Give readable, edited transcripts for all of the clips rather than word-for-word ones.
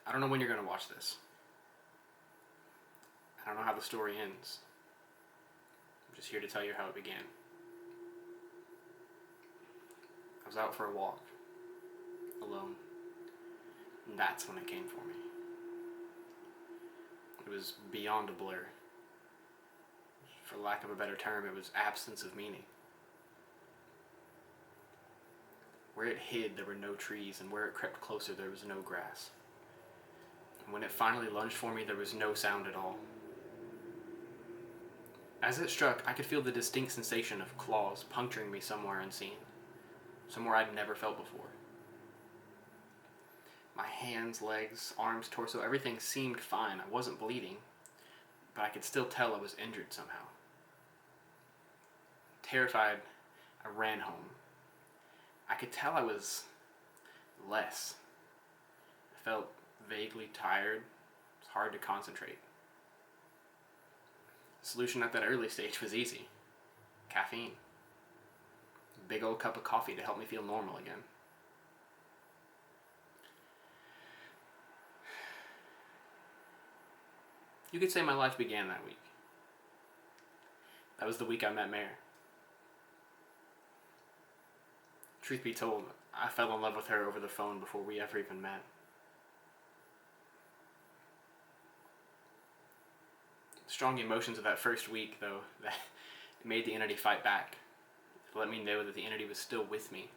I don't know when you're going to watch this. I don't know how the story ends. I'm just here to tell you how it began. I was out for a walk, alone, and that's when it came for me. It was beyond a blur. For lack of a better term, it was absence of meaning. Where it hid, there were no trees, and where it crept closer, there was no grass. And when it finally lunged for me, there was no sound at all. As it struck, I could feel the distinct sensation of claws puncturing me somewhere unseen, somewhere I'd never felt before. My hands, legs, arms, torso, everything seemed fine. I wasn't bleeding, but I could still tell I was injured somehow. Terrified, I ran home. I could tell I was less. I felt vaguely tired. It was hard to concentrate. The solution at that early stage was easy. Caffeine. A big old cup of coffee to help me feel normal again. You could say my life began that week. That was the week I met Mare. Truth be told, I fell in love with her over the phone before we ever even met. Strong emotions of that first week, though, that made the entity fight back. It let me know that the entity was still with me,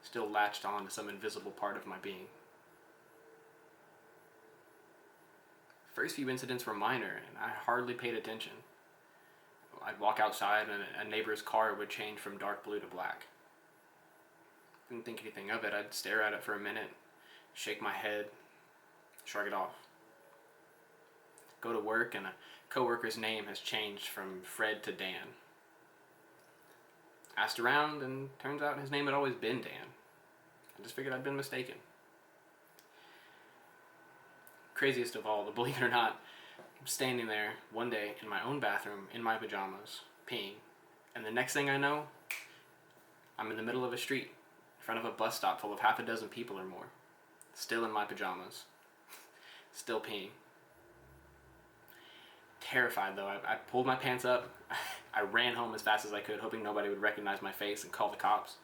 still latched on to some invisible part of my being. The first few incidents were minor, and I hardly paid attention. I'd walk outside and a neighbor's car would change from dark blue to black. Didn't think anything of it. I'd stare at it for a minute, shake my head, shrug it off. Go to work and a coworker's name has changed from Fred to Dan. Asked around and turns out his name had always been Dan. I just figured I'd been mistaken. Craziest of all, believe it or not, I'm standing there one day in my own bathroom in my pajamas, peeing, and the next thing I know, I'm in the middle of a street, in front of a bus stop full of half a dozen people or more, still in my pajamas, still peeing. Terrified though, I pulled my pants up, I ran home as fast as I could, hoping nobody would recognize my face and call the cops.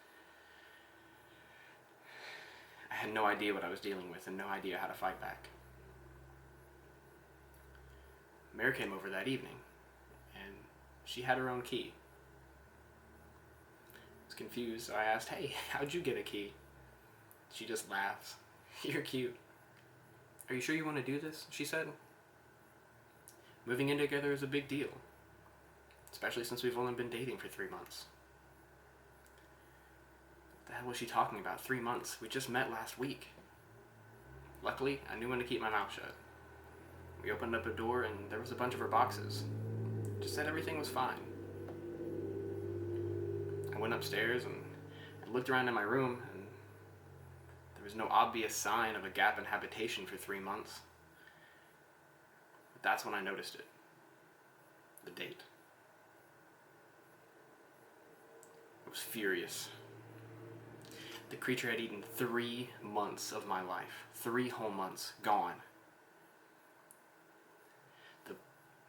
I had no idea what I was dealing with and no idea how to fight back. Mare came over that evening, and she had her own key. I was confused, so I asked, "Hey, how'd you get a key?" She just laughs. "You're cute. Are you sure you want to do this?" she said. Moving in together is a big deal, especially since we've only been dating for 3 months. What the hell was she talking about? 3 months? We just met last week. Luckily, I knew when to keep my mouth shut. We opened up a door and there was a bunch of her boxes. Just said everything was fine. I went upstairs and I looked around in my room and there was no obvious sign of a gap in habitation for 3 months. But that's when I noticed it. The date. I was furious. The creature had eaten 3 months of my life. 3 whole months. Gone. The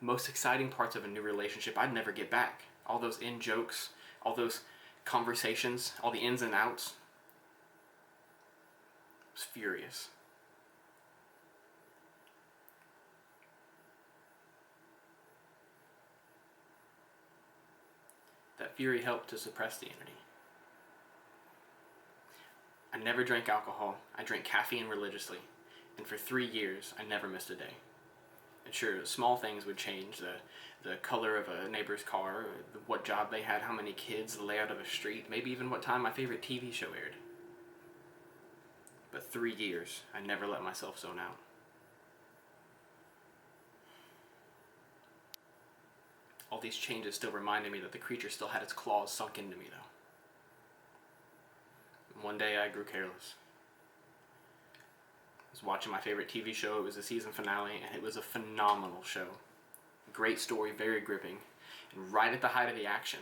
most exciting parts of a new relationship I'd never get back. All those in-jokes, all those conversations, all the ins and outs. I was furious. That fury helped to suppress the entity. I never drank alcohol. I drank caffeine religiously. And for 3 years, I never missed a day. And sure, small things would change. The color of a neighbor's car, what job they had, how many kids, the layout of a street, maybe even what time my favorite TV show aired. But 3 years, I never let myself zone out. All these changes still reminded me that the creature still had its claws sunk into me, though. And one day I grew careless. I was watching my favorite TV show. It was the season finale, and it was a phenomenal show. Great story, very gripping. And right at the height of the action,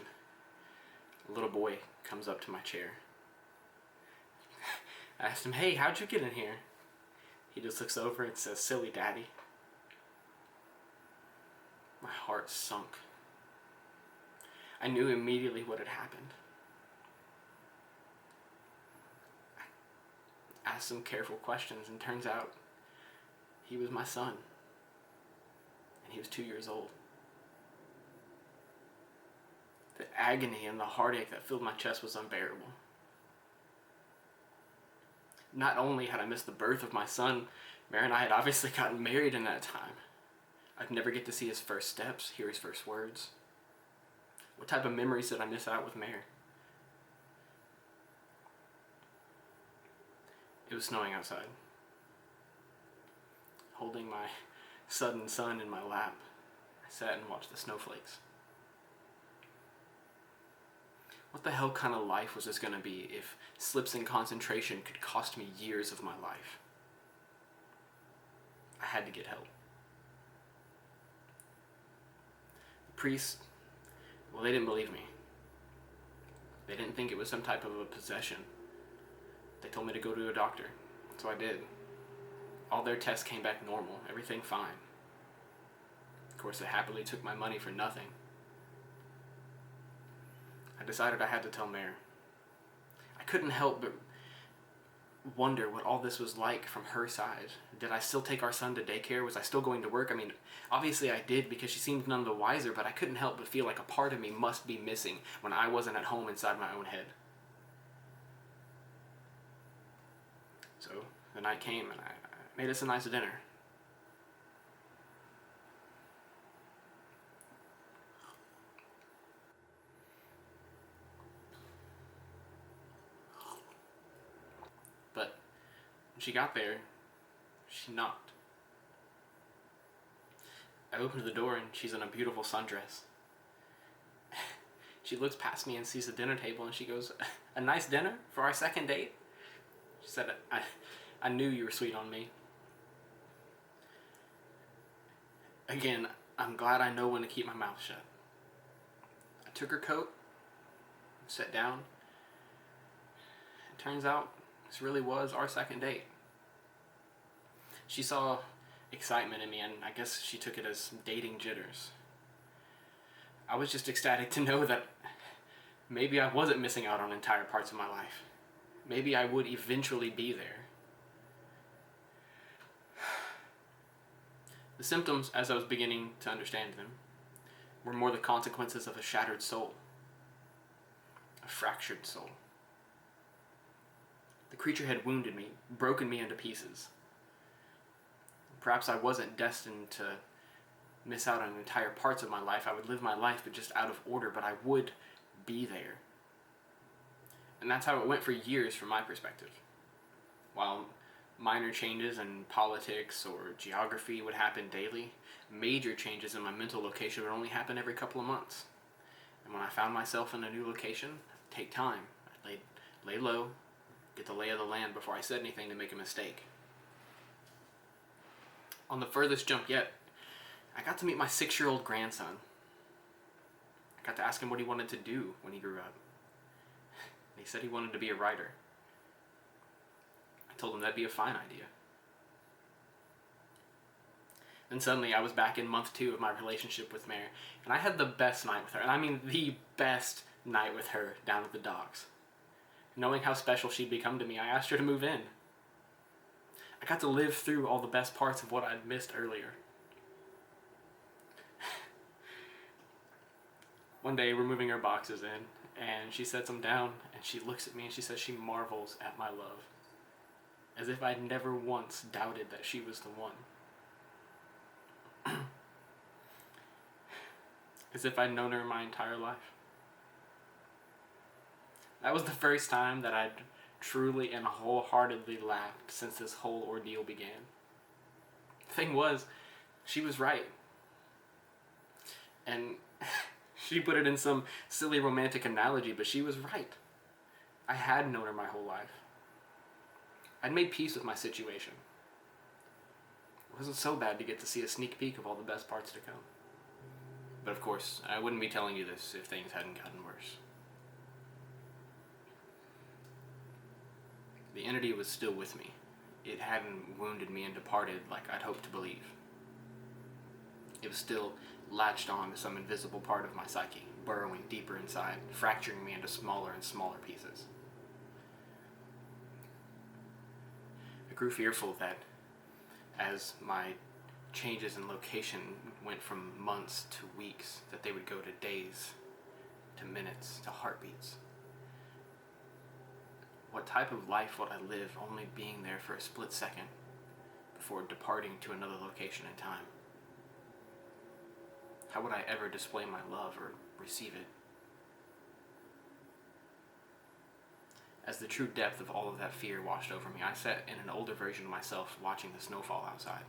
a little boy comes up to my chair. I asked him, "Hey, how'd you get in here?" He just looks over and says, "Silly daddy." My heart sunk. I knew immediately what had happened. I asked some careful questions, and turns out he was my son. And he was 2 years old. The agony and the heartache that filled my chest was unbearable. Not only had I missed the birth of my son, Mary and I had obviously gotten married in that time. I'd never get to see his first steps, hear his first words. What type of memories did I miss out with Mary? It was snowing outside. Holding my sudden son in my lap, I sat and watched the snowflakes. What the hell kind of life was this going to be if slips in concentration could cost me years of my life? I had to get help. The priests, well, they didn't believe me. They didn't think it was some type of a possession. They told me to go to a doctor, so I did. All their tests came back normal, everything fine. Of course, they happily took my money for nothing. I decided I had to tell Mare. I couldn't help but wonder what all this was like from her side. Did I still take our son to daycare? Was I still going to work? I mean, obviously I did, because she seemed none the wiser, but I couldn't help but feel like a part of me must be missing when I wasn't at home inside my own head. So the night came, and I made us a nice dinner. But when she got there, she knocked. I opened the door, and she's in a beautiful sundress. She looks past me and sees the dinner table, and she goes, "A nice dinner for our second date?" She said, I knew you were sweet on me. Again, I'm glad I know when to keep my mouth shut. I took her coat, sat down. It turns out this really was our second date. She saw excitement in me, and I guess she took it as dating jitters. I was just ecstatic to know that maybe I wasn't missing out on entire parts of my life. Maybe I would eventually be there. The symptoms, as I was beginning to understand them, were more the consequences of a shattered soul. A fractured soul. The creature had wounded me, broken me into pieces. Perhaps I wasn't destined to miss out on entire parts of my life. I would live my life, but just out of order, but I would be there. And that's how it went for years from my perspective. While minor changes in politics or geography would happen daily, major changes in my mental location would only happen every couple of months. And when I found myself in a new location, I'd take time. I'd lay low, get the lay of the land before I said anything to make a mistake. On the furthest jump yet, I got to meet my 6-year-old grandson. I got to ask him what he wanted to do when he grew up. He said he wanted to be a writer. I told him that'd be a fine idea. Then suddenly I was back in month 2 of my relationship with Mare, and I had the best night with her, and I mean the best night with her down at the docks. Knowing how special she'd become to me, I asked her to move in. I got to live through all the best parts of what I'd missed earlier. One day we're moving her boxes in, and she sets them down, and she looks at me and she says she marvels at my love. As if I'd never once doubted that she was the one. As if I'd known her my entire life. That was the first time that I'd truly and wholeheartedly laughed since this whole ordeal began. The thing was, she was right. And she put it in some silly romantic analogy, but she was right. I had known her my whole life. I'd made peace with my situation. It wasn't so bad to get to see a sneak peek of all the best parts to come. But of course, I wouldn't be telling you this if things hadn't gotten worse. The entity was still with me, it hadn't wounded me and departed like I'd hoped to believe. It was still latched on to some invisible part of my psyche, burrowing deeper inside, fracturing me into smaller and smaller pieces. I grew fearful that as my changes in location went from months to weeks, that they would go to days, to minutes, to heartbeats. What type of life would I live only being there for a split second before departing to another location in time? How would I ever display my love or receive it? As the true depth of all of that fear washed over me, I sat in an older version of myself watching the snowfall outside.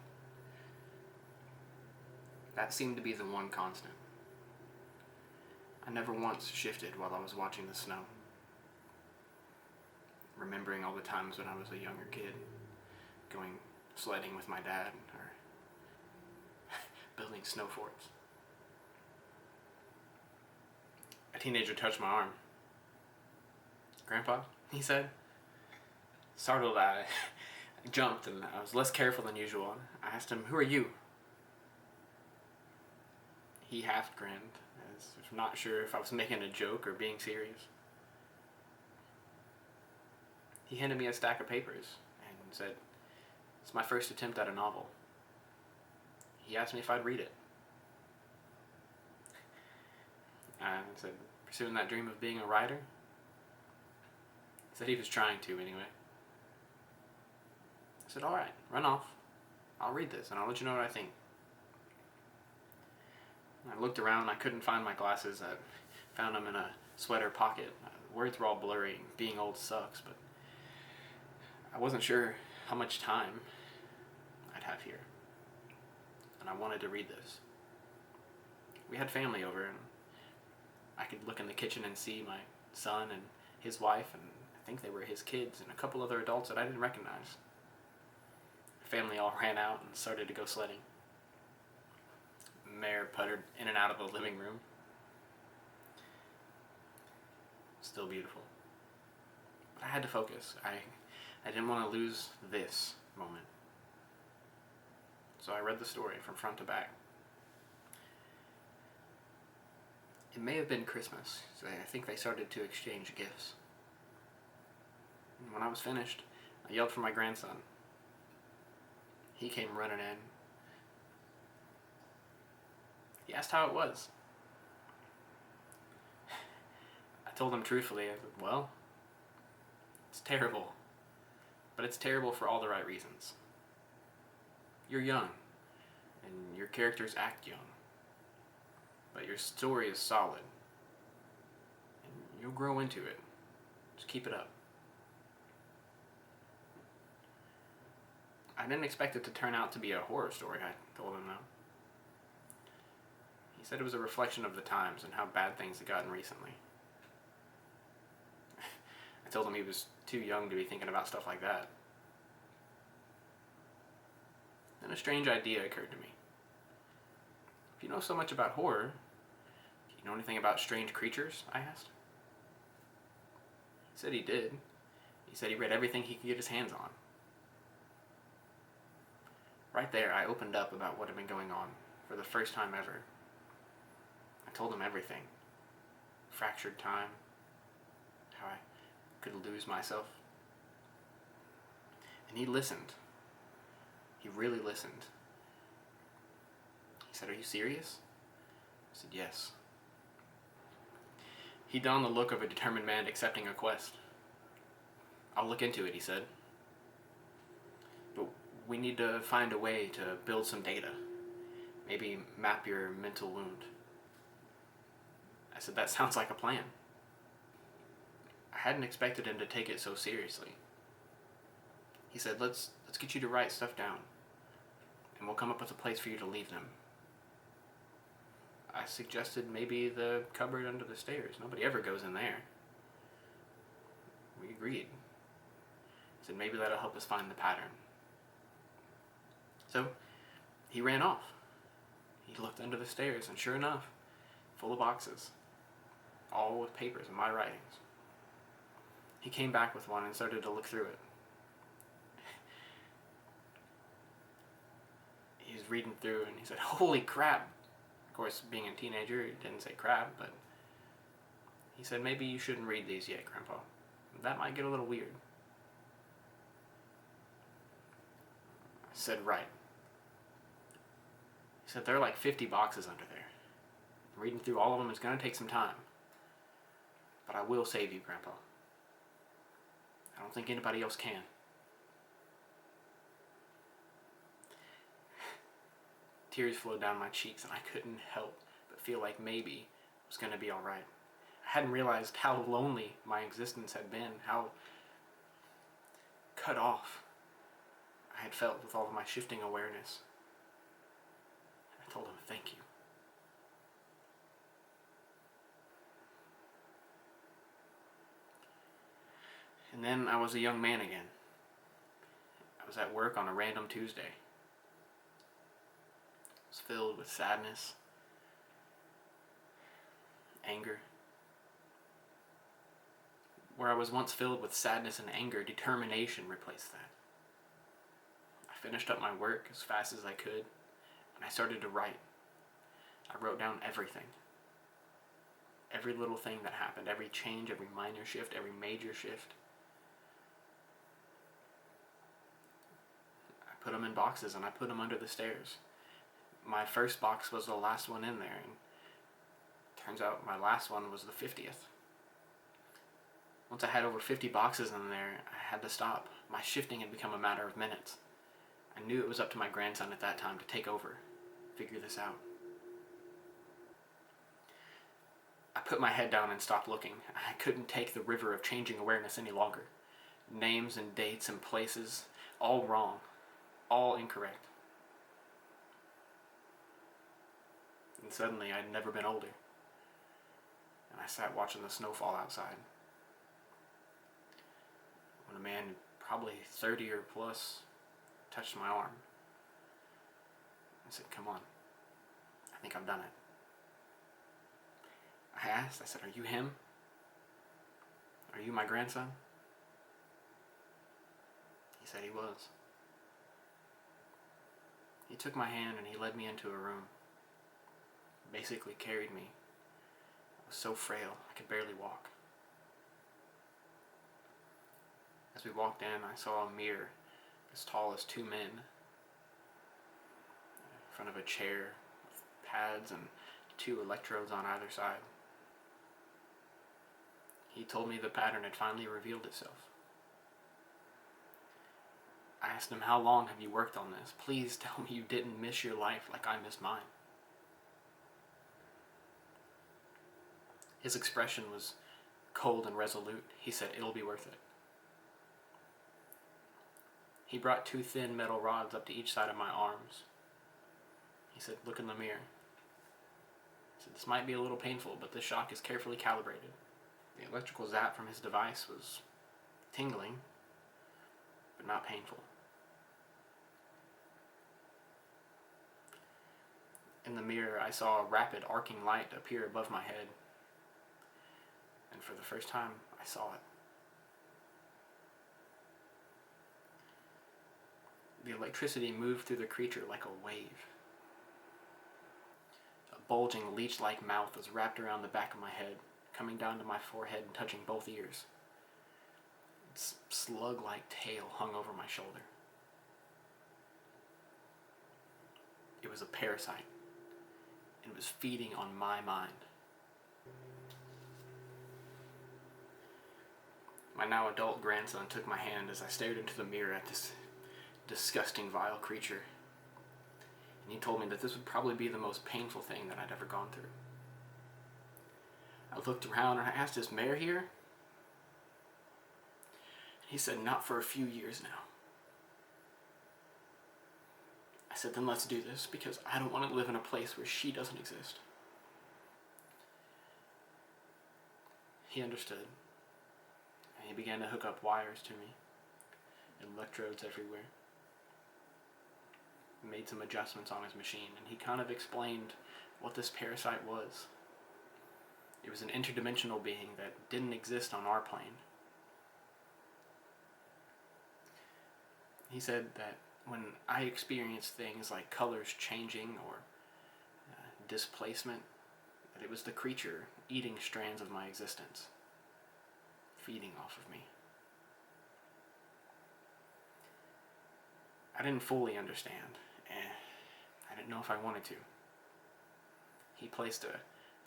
That seemed to be the one constant. I never once shifted while I was watching the snow, remembering all the times when I was a younger kid, going sledding with my dad, or building snow forts. A teenager touched my arm. "Grandpa," he said. Startled, I jumped, and I was less careful than usual. I asked him, "Who are you?" He half grinned, as if not sure if I was making a joke or being serious. He handed me a stack of papers and said, "It's my first attempt at a novel." He asked me if I'd read it. I said, "Pursuing that dream of being a writer?" He said he was trying to anyway. I said, "All right, run off. I'll read this and I'll let you know what I think." I looked around, I couldn't find my glasses. I found them in a sweater pocket. Words were all blurry. Being old sucks, but I wasn't sure how much time I'd have here. And I wanted to read this. We had family over, and I could look in the kitchen and see my son and his wife, and I think they were his kids, and a couple other adults that I didn't recognize. The family all ran out and started to go sledding. Mare puttered in and out of the living room. Still beautiful. But I had to focus. I didn't want to lose this moment. So I read the story from front to back. It may have been Christmas, so I think they started to exchange gifts. And when I was finished, I yelled for my grandson. He came running in. He asked how it was. I told him truthfully, I said, "Well, it's terrible. But it's terrible for all the right reasons. You're young, and your characters act young. But your story is solid. And you'll grow into it. Just keep it up." I didn't expect it to turn out to be a horror story, I told him, though. He said it was a reflection of the times and how bad things had gotten recently. I told him he was too young to be thinking about stuff like that. Then a strange idea occurred to me. "If you know so much about horror, do you know anything about strange creatures?" I asked. He said he did. He said he read everything he could get his hands on. Right there, I opened up about what had been going on for the first time ever. I told him everything. Fractured time. How I could lose myself. And he listened. He really listened. He said, "Are you serious?" I said, "Yes." He donned the look of a determined man accepting a quest. "I'll look into it," he said. "But we need to find a way to build some data. Maybe map your mental wound." I said, "That sounds like a plan." I hadn't expected him to take it so seriously. He said, let's get you to write stuff down, and we'll come up with a place for you to leave them." I suggested maybe the cupboard under the stairs. Nobody ever goes in there. We agreed. He said maybe that'll help us find the pattern. So he ran off. He looked under the stairs, and sure enough, full of boxes, all with papers and my writings. He came back with one and started to look through it. reading through and he said, "Holy crap." Of course, being a teenager, he didn't say crap, but he said, "Maybe you shouldn't read these yet, Grandpa. That might get a little weird." I said, "Right." He said, "There are like 50 boxes under there. Reading through all of them is going to take some time. But I will save you, Grandpa. I don't think anybody else can." Tears flowed down my cheeks, and I couldn't help but feel like maybe it was going to be all right. I hadn't realized how lonely my existence had been, how cut off I had felt with all of my shifting awareness. I told him thank you. And then I was a young man again. I was at work on a random Tuesday. It was filled with sadness, anger. Where I was once filled with sadness and anger, determination replaced that. I finished up my work as fast as I could, and I started to write. I wrote down everything. Every little thing that happened, every change, every minor shift, every major shift. I put them in boxes and I put them under the stairs. My first box was the last one in there, and turns out my last one was the 50th. Once I had over 50 boxes in there, I had to stop. My shifting had become a matter of minutes. I knew it was up to my grandson at that time to take over, figure this out. I put my head down and stopped looking. I couldn't take the river of changing awareness any longer. Names and dates and places, all wrong, all incorrect. And suddenly I'd never been older. And I sat watching the snow fall outside. When a man, probably 30 or plus, touched my arm. I said, "Come on, I think I've done it." I asked, I said, "Are you him? Are you my grandson?" He said he was. He took my hand and he led me into a room. Basically carried me. I was so frail, I could barely walk. As we walked in, I saw a mirror as tall as two men in front of a chair with pads and 2 electrodes on either side. He told me the pattern had finally revealed itself. I asked him, "How long have you worked on this? Please tell me you didn't miss your life like I missed mine." His expression was cold and resolute. He said, "It'll be worth it." He brought 2 thin metal rods up to each side of my arms. He said, "Look in the mirror." He said, "This might be a little painful, but this shock is carefully calibrated." The electrical zap from his device was tingling, but not painful. In the mirror, I saw a rapid arcing light appear above my head. And for the first time, I saw it. The electricity moved through the creature like a wave. A bulging, leech-like mouth was wrapped around the back of my head, coming down to my forehead and touching both ears. Its slug-like tail hung over my shoulder. It was a parasite, and it was feeding on my mind. My now adult grandson took my hand as I stared into the mirror at this disgusting, vile creature. And he told me that this would probably be the most painful thing that I'd ever gone through. I looked around and I asked, "Is Mare here?" He said, "Not for a few years now." I said, "Then let's do this, because I don't want to live in a place where she doesn't exist." He understood. And he began to hook up wires to me, electrodes everywhere. Made some adjustments on his machine, and he kind of explained what this parasite was. It was an interdimensional being that didn't exist on our plane. He said that when I experience things like colors changing or displacement, that it was the creature eating strands of my existence, feeding off of me. I didn't fully understand, and I didn't know if I wanted to. He placed a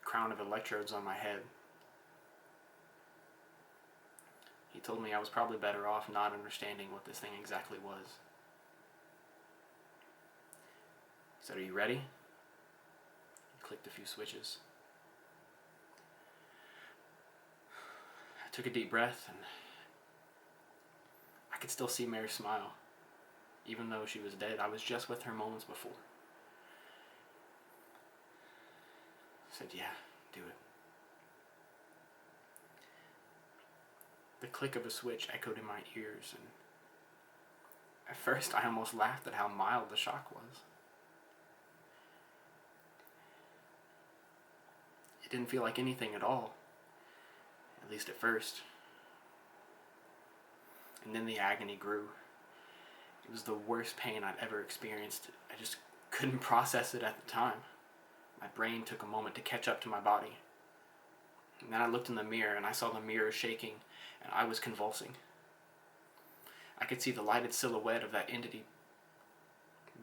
crown of electrodes on my head. He told me I was probably better off not understanding what this thing exactly was. He said, "Are you ready?" He clicked a few switches. I took a deep breath, and I could still see Mary smile. Even though she was dead, I was just with her moments before. I said, "Yeah, do it." The click of a switch echoed in my ears, and at first I almost laughed at how mild the shock was. It didn't feel like anything at all, at least at first. And then the agony grew. It was the worst pain I'd ever experienced. I just couldn't process it at the time. My brain took a moment to catch up to my body. And then I looked in the mirror, and I saw the mirror shaking, and I was convulsing. I could see the lighted silhouette of that entity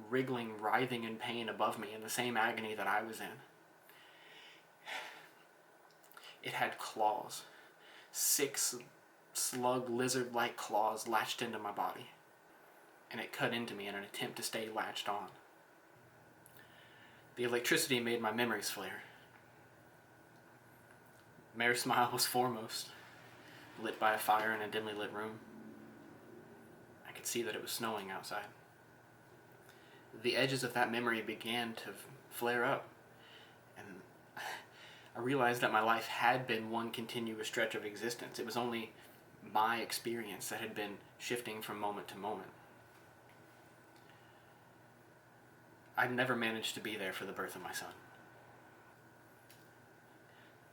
wriggling, writhing in pain above me in the same agony that I was in. It had claws. 6 slug lizard-like claws latched into my body, and it cut into me in an attempt to stay latched on. The electricity made my memories flare. Mare's smile was foremost, lit by a fire in a dimly lit room. I could see that it was snowing outside. The edges of that memory began to flare up, and I realized that my life had been one continuous stretch of existence. It was only my experience that had been shifting from moment to moment. I'd never managed to be there for the birth of my son.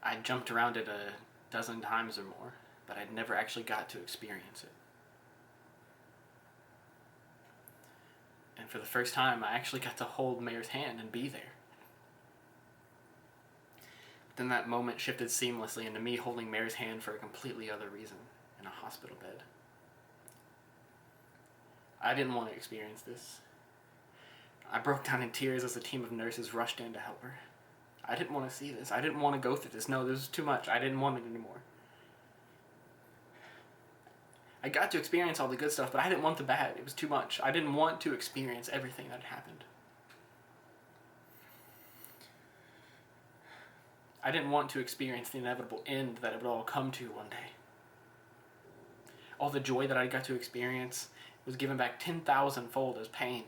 I'd jumped around it a dozen times or more, but I'd never actually got to experience it. And for the first time, I actually got to hold Mare's hand and be there. But then that moment shifted seamlessly into me holding Mare's hand for a completely other reason, in a hospital bed. I didn't want to experience this. I broke down in tears as a team of nurses rushed in to help her. I didn't want to see this. I didn't want to go through this. No, this was too much. I didn't want it anymore. I got to experience all the good stuff, but I didn't want the bad. It was too much. I didn't want to experience everything that happened. I didn't want to experience the inevitable end that it would all come to one day. All the joy that I got to experience was given back 10,000-fold as pain,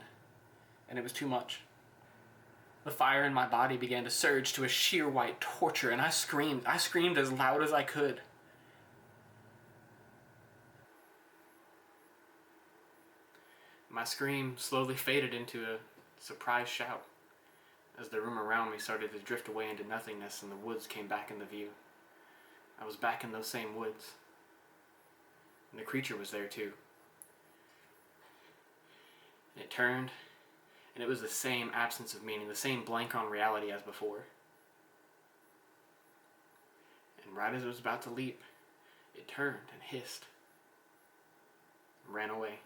and it was too much. The fire in my body began to surge to a sheer white torture, and I screamed. I screamed as loud as I could. My scream slowly faded into a surprised shout as the room around me started to drift away into nothingness and the woods came back into view. I was back in those same woods, and the creature was there too. And it turned, and it was the same absence of meaning, the same blank on reality as before. And right as it was about to leap, it turned and hissed and ran away.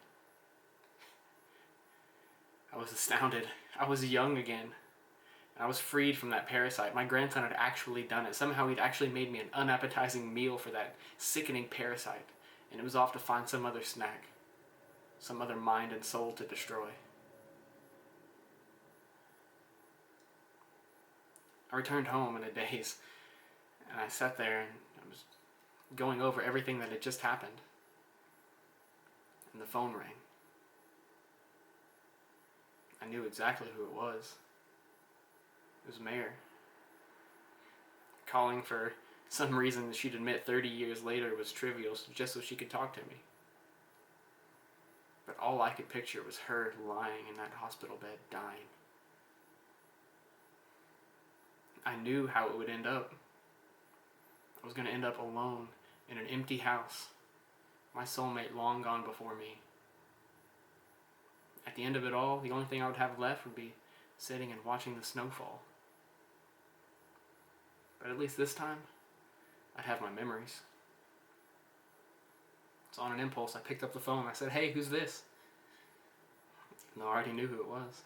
I was astounded. I was young again. And I was freed from that parasite. My grandson had actually done it. Somehow he'd actually made me an unappetizing meal for that sickening parasite. And it was off to find some other snack. Some other mind and soul to destroy. I returned home in a daze. And I sat there and I was going over everything that had just happened. And the phone rang. I knew exactly who it was. It was Mare. Calling for some reason that she'd admit 30 years later was trivial, just so she could talk to me. But all I could picture was her lying in that hospital bed, dying. I knew how it would end up. I was going to end up alone in an empty house, my soulmate long gone before me. At the end of it all, the only thing I would have left would be sitting and watching the snowfall. But at least this time, I'd have my memories. So on an impulse, I picked up the phone. I said, "Hey, who's this?" And I already knew who it was.